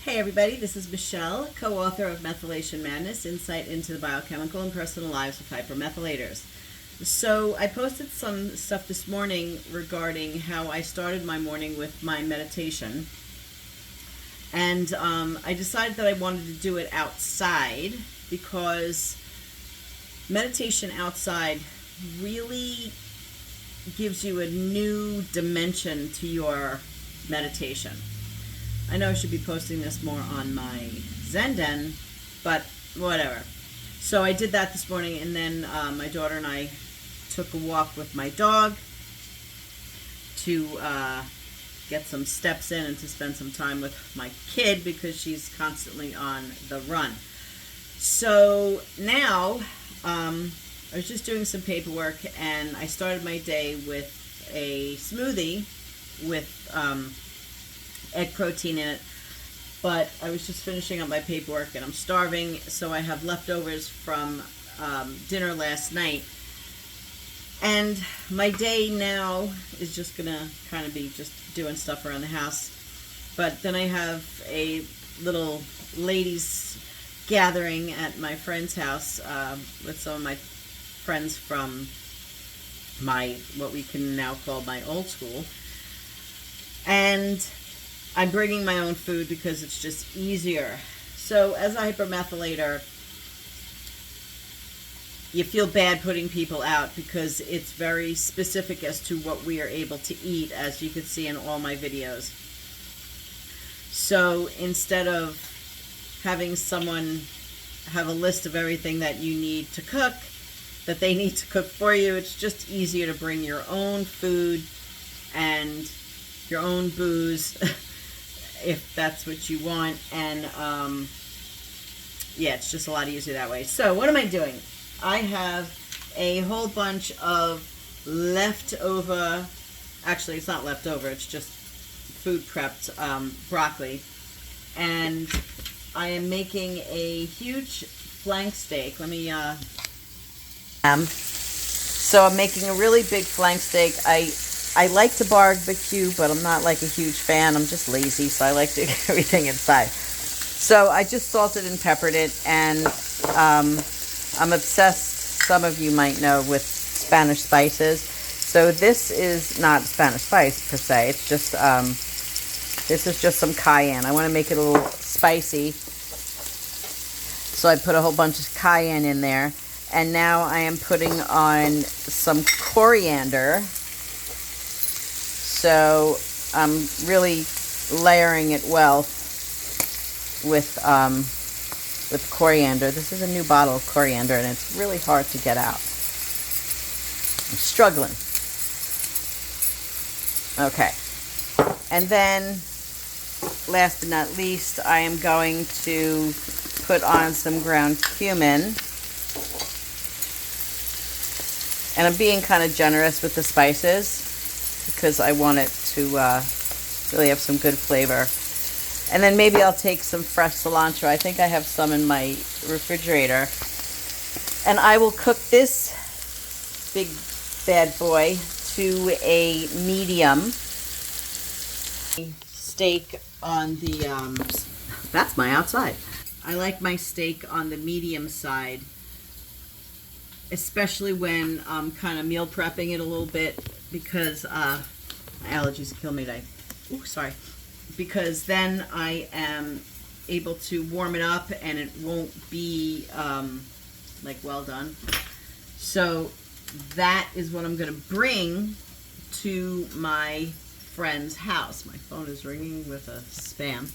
Hey everybody, this is Michelle, co-author of Methylation Madness, Insight into the Biochemical and Personal Lives of Hypermethylators. So I posted some stuff this morning regarding how I started my morning with my meditation. And I decided that I wanted to do it outside because meditation outside really gives you a new dimension to your meditation. I know I should be posting this more on my Zenden, but whatever. So I did that this morning, and then my daughter and I took a walk with my dog to get some steps in and to spend some time with my kid because she's constantly on the run. So now I was just doing some paperwork, and I started my day with a smoothie with egg protein in it, but I was just finishing up my paperwork and I'm starving, so I have leftovers from dinner last night, and my day now is just gonna kind of be just doing stuff around the house. But then I have a little ladies gathering at my friend's house with some of my friends from my, what we can now call my old school, and I'm bringing my own food because it's just easier. So as a hypermethylator, you feel bad putting people out because it's very specific as to what we are able to eat, as you can see in all my videos. So instead of having someone have a list of everything that you need to cook, that they need to cook for you, it's just easier to bring your own food and your own booze if that's what you want, and yeah, it's just a lot easier that way. So what am I doing? I have a whole bunch of leftover, actually it's not leftover, it's just food prepped broccoli, and I am making a huge flank steak. Let me so I'm making a really big flank steak. I like to barbecue, but I'm not like a huge fan. I'm just lazy, so I like to get everything inside. So I just salted and peppered it, and I'm obsessed, some of you might know, with Spanish spices. So this is not Spanish spice per se. It's just, this is just some cayenne. I want to make it a little spicy, so I put a whole bunch of cayenne in there. And now I am putting on some coriander. So I'm really layering it well with coriander. This is a new bottle of coriander, and it's really hard to get out. I'm struggling. Okay. And then, last but not least, I am going to put on some ground cumin. And I'm being kind of generous with the spices because I want it to really have some good flavor. And then maybe I'll take some fresh cilantro. I think I have some in my refrigerator. And I will cook this big bad boy to a medium steak on the, that's my outside. I like my steak on the medium side, especially when I'm kind of meal prepping it a little bit, because my allergies kill me today. Ooh, sorry. Because then I am able to warm it up and it won't be like well done. So that is what I'm going to bring to my friend's house. My phone is ringing with a spam.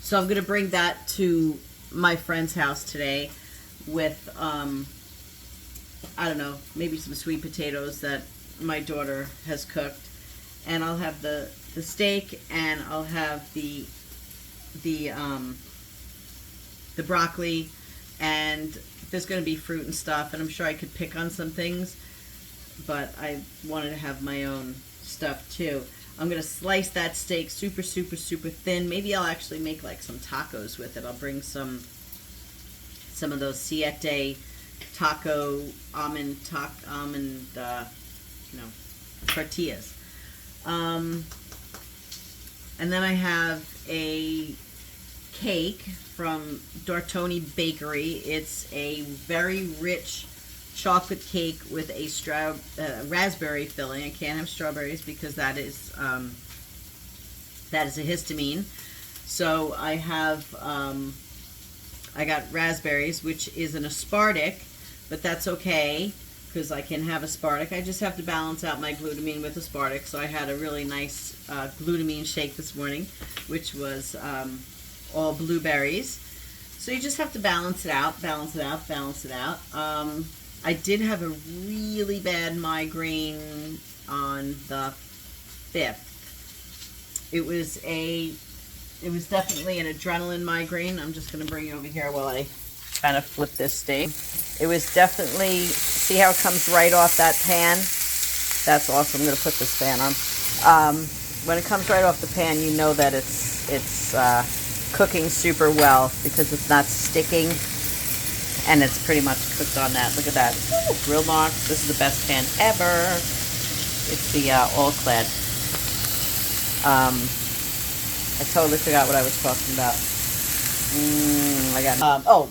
So I'm going to bring that to my friend's house today with, I don't know, maybe some sweet potatoes that my daughter has cooked. And I'll have the steak, and I'll have the broccoli, and there's going to be fruit and stuff, and I'm sure I could pick on some things, but I wanted to have my own stuff too. I'm going to slice that steak super, super, super thin. Maybe I'll actually make like some tacos with it. I'll bring some of those Siete taco almond tortillas. And then I have a cake from Dortoni Bakery. It's a very rich chocolate cake with a raspberry filling. I can't have strawberries because that is a histamine. So I have I got raspberries, which is an aspartic, but that's okay because I can have aspartic. I just have to balance out my glutamine with aspartic. So I had a really nice glutamine shake this morning, which was all blueberries. So you just have to balance it out, balance it out, balance it out. I did have a really bad migraine on the 5th. It was definitely an adrenaline migraine. I'm just going to bring you over here while I kind of flip this thing. It was definitely, see how it comes right off that pan? That's awesome. I'm going to put this fan on. When it comes right off the pan, you know that it's cooking super well because it's not sticking, and it's pretty much cooked on that. Look at that. Ooh, Grill Marks. This is the best pan ever. It's the All-Clad. I totally forgot what I was talking about.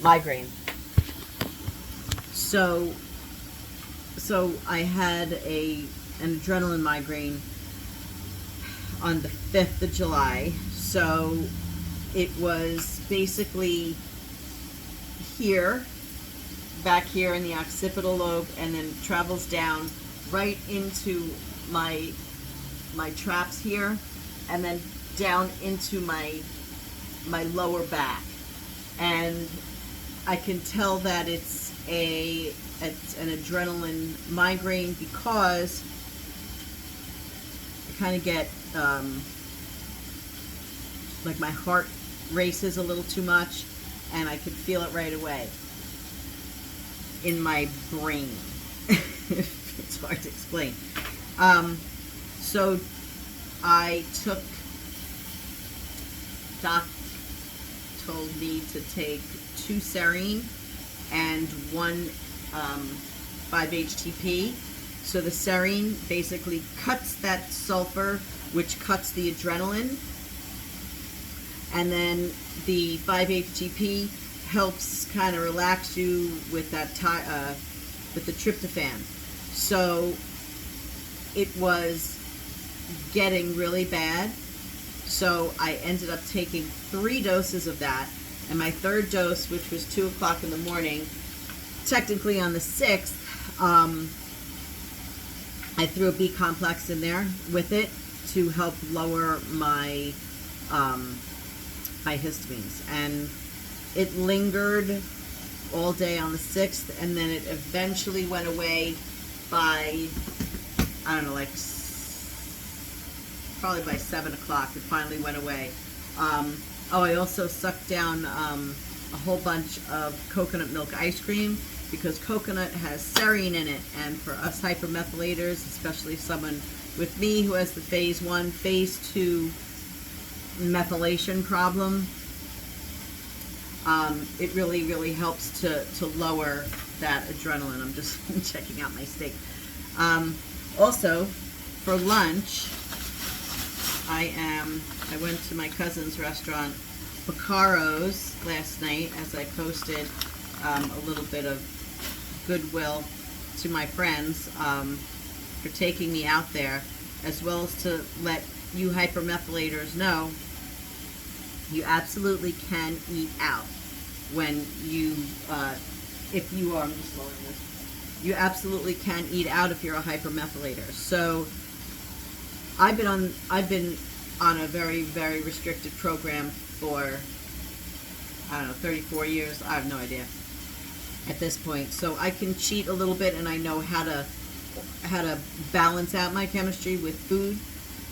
Migraine. So I had an adrenaline migraine on the 5th of July. So it was basically here, back here in the occipital lobe, and then travels down right into my traps here, and then down into my lower back. And I can tell that it's an adrenaline migraine because I kind of get like my heart races a little too much, and I could feel it right away in my brain. It's hard to explain. So I took, Doc told me to take 2 Serine and 1 5-HTP. So the Serine basically cuts that sulfur, which cuts the adrenaline, and then the 5-HTP helps kind of relax you with that with the tryptophan. So it was getting really bad. So I ended up taking 3 doses of that, and my 3rd dose, which was 2 o'clock in the morning, technically on the 6th, I threw a B complex in there with it to help lower my my histamines, and it lingered all day on the 6th, and then it eventually went away by, I don't know, like probably by 7 o'clock. It finally went away. I also sucked down a whole bunch of coconut milk ice cream because coconut has serine in it, and for us hypermethylators, especially someone with me who has the phase 1, phase 2 methylation problem, it really, really helps to lower that adrenaline. I'm just checking out my steak. Also, for lunch, I went to my cousin's restaurant, Piccaro's, last night, as I posted a little bit of goodwill to my friends for taking me out there, as well as to let you hypermethylators know you absolutely can eat out when you, if you are, I'm just lowering this, you absolutely can eat out if you're a hypermethylator. So I've been on a very, very restricted program for, I don't know, 34 years. I have no idea at this point. So I can cheat a little bit, and I know how to balance out my chemistry with food.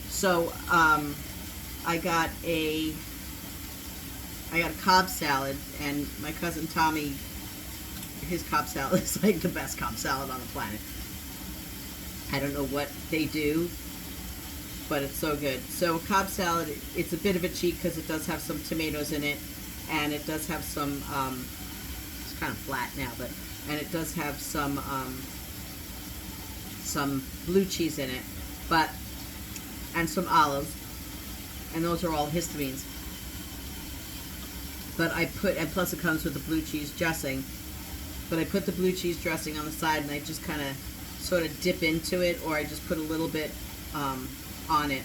So I got a Cobb salad, and my cousin Tommy, his Cobb salad is like the best Cobb salad on the planet. I don't know what they do, but it's so good. So Cobb salad, it's a bit of a cheat because it does have some tomatoes in it, and it does have some, it's kind of flat now, and it does have some blue cheese in it, and some olives. and those are all histamines. But and plus it comes with the blue cheese dressing. But I put the blue cheese dressing on the side, and I just kind of sort of dip into it, or I just put a little bit on it.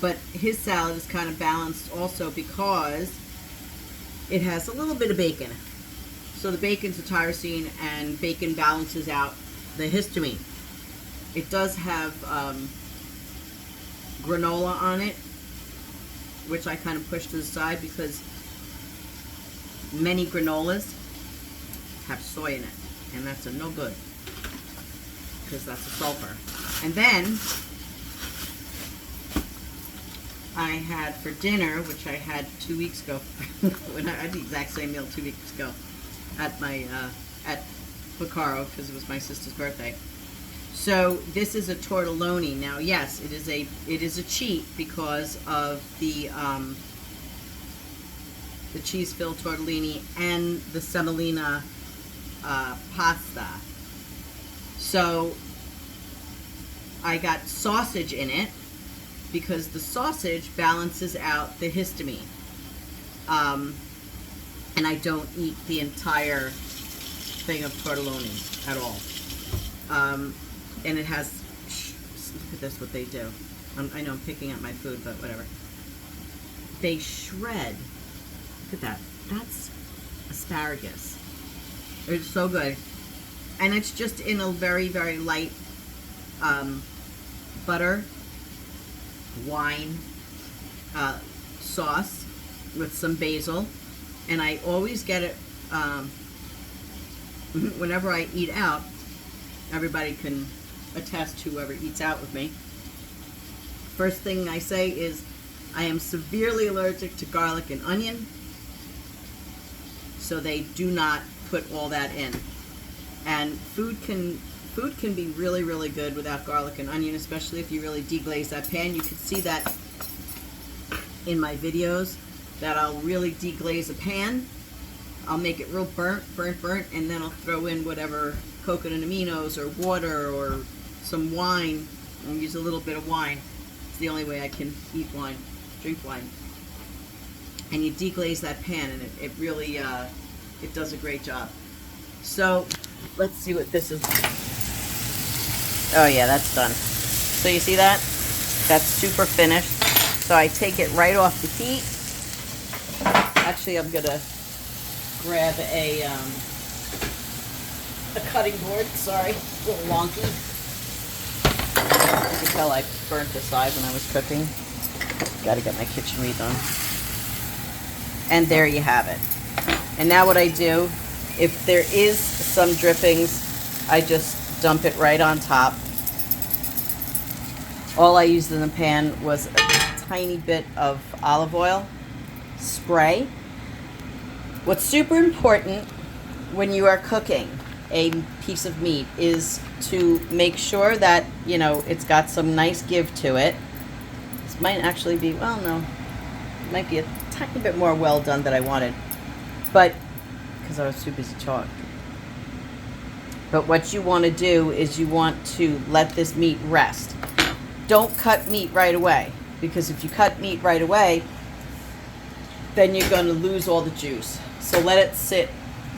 But his salad is kind of balanced also because it has a little bit of bacon. So the bacon's a tyrosine, and bacon balances out the histamine. It does have granola on it, which I kind of push to the side because many granolas have soy in it, and that's a no good because that's a sulfur. And then I had for dinner, which I had 2 weeks ago, when I had the exact same meal 2 weeks ago at my at Vaccaro because it was my sister's birthday. So this is a tortelloni. Now, yes, it is a cheat because of the cheese-filled tortellini and the semolina pasta. So I got sausage in it because the sausage balances out the histamine. And I don't eat the entire thing of tortelloni at all. And it has, look at this, what they do. I know I'm picking up my food, but whatever. They shred. Look at that. That's asparagus. It's so good. And it's just in a very, very light butter, wine sauce with some basil. And I always get it whenever I eat out. Everybody can attest to whoever eats out with me. First thing I say is I am severely allergic to garlic and onion, so they do not put all that in. And food can be really, really good without garlic and onion, especially if you really deglaze that pan. You can see that in my videos, that I'll really deglaze a pan. I'll make it real burnt, and then I'll throw in whatever coconut aminos or water or some wine. I'll use a little bit of wine. It's the only way I can eat wine, drink wine. And you deglaze that pan, and it really it does a great job. So let's see what this is. Oh yeah, that's done. So you see that? That's super finished. So I take it right off the heat. Actually, I'm gonna grab a cutting board. Sorry, a little wonky. You can tell I burnt the side when I was cooking. Got to get my kitchen wreath on. And there you have it. And now what I do, if there is some drippings, I just dump it right on top. All I used in the pan was a tiny bit of olive oil spray. What's super important when you are cooking a piece of meat is to make sure that, you know, it's got some nice give to it. This might actually be, well, no, it might be a tiny bit more well done than I wanted, but because I was too busy talking. But what you want to do is you want to let this meat rest. Don't cut meat right away, because if you cut meat right away, then you're going to lose all the juice. So let it sit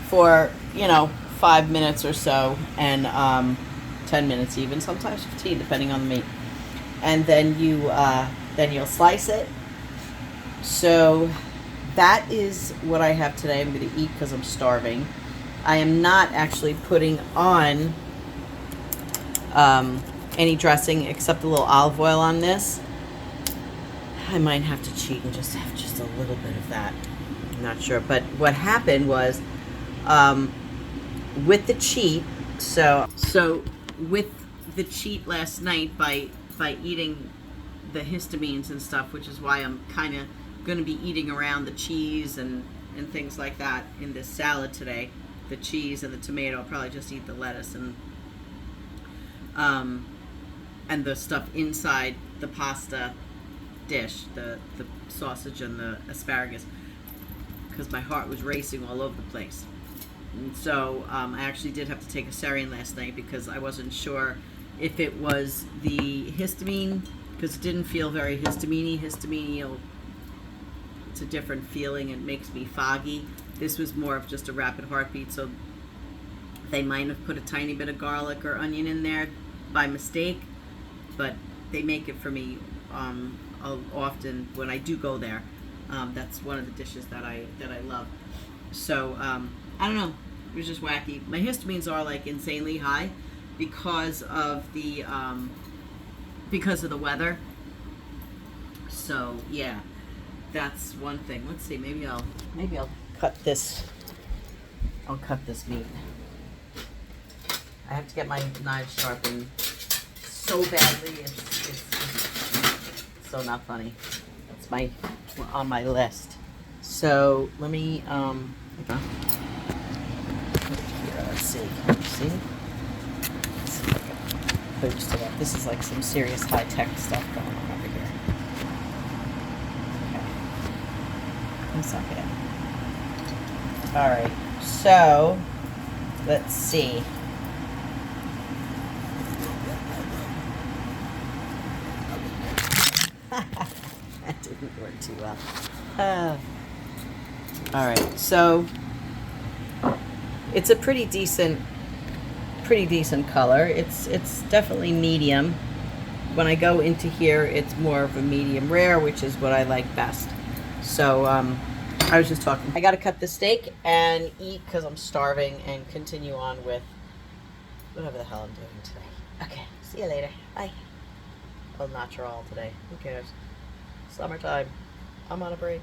for, 5 minutes or so, and 10 minutes even, sometimes 15, depending on the meat. And then you'll slice it. So that is what I have today. I'm going to eat because I'm starving. I am not actually putting on any dressing except a little olive oil on this. I might have to cheat and just have just a little bit of that. I'm not sure. But what happened was, with the cheat, so with the cheat last night by eating the histamines and stuff, which is why I'm kind of going to be eating around the cheese and things like that in this salad today. The cheese and the tomato. I'll probably just eat the lettuce and the stuff inside the pasta dish, the sausage and the asparagus, because my heart was racing all over the place. And so I actually did have to take a Sarian last night because I wasn't sure if it was the histamine, because it didn't feel very histamine-y. Histamine It's a different feeling. It makes me foggy. This was more of just a rapid heartbeat, so they might have put a tiny bit of garlic or onion in there by mistake, but they make it for me often when I do go there. That's one of the dishes that I love. So I don't know. It was just wacky. My histamines are like insanely high because of the weather. So yeah, that's one thing. Let's see. Maybe I'll cut this. I'll cut this meat. I have to get my knives sharpened so badly. It's so not funny. It's on my list. So let me here, let's see. See? Let's see if I can focus to that. This is like some serious high tech stuff going on over here. Okay. 1 second. Alright, so let's see. That didn't work too well. All right, so it's a pretty decent color. It's definitely medium. When I go into here, it's more of a medium rare, which is what I like best. So I was just talking. I got to cut the steak and eat because I'm starving, and continue on with whatever the hell I'm doing today. Okay, see you later. Bye. Well, natural today. Who cares? Summertime. I'm on a break.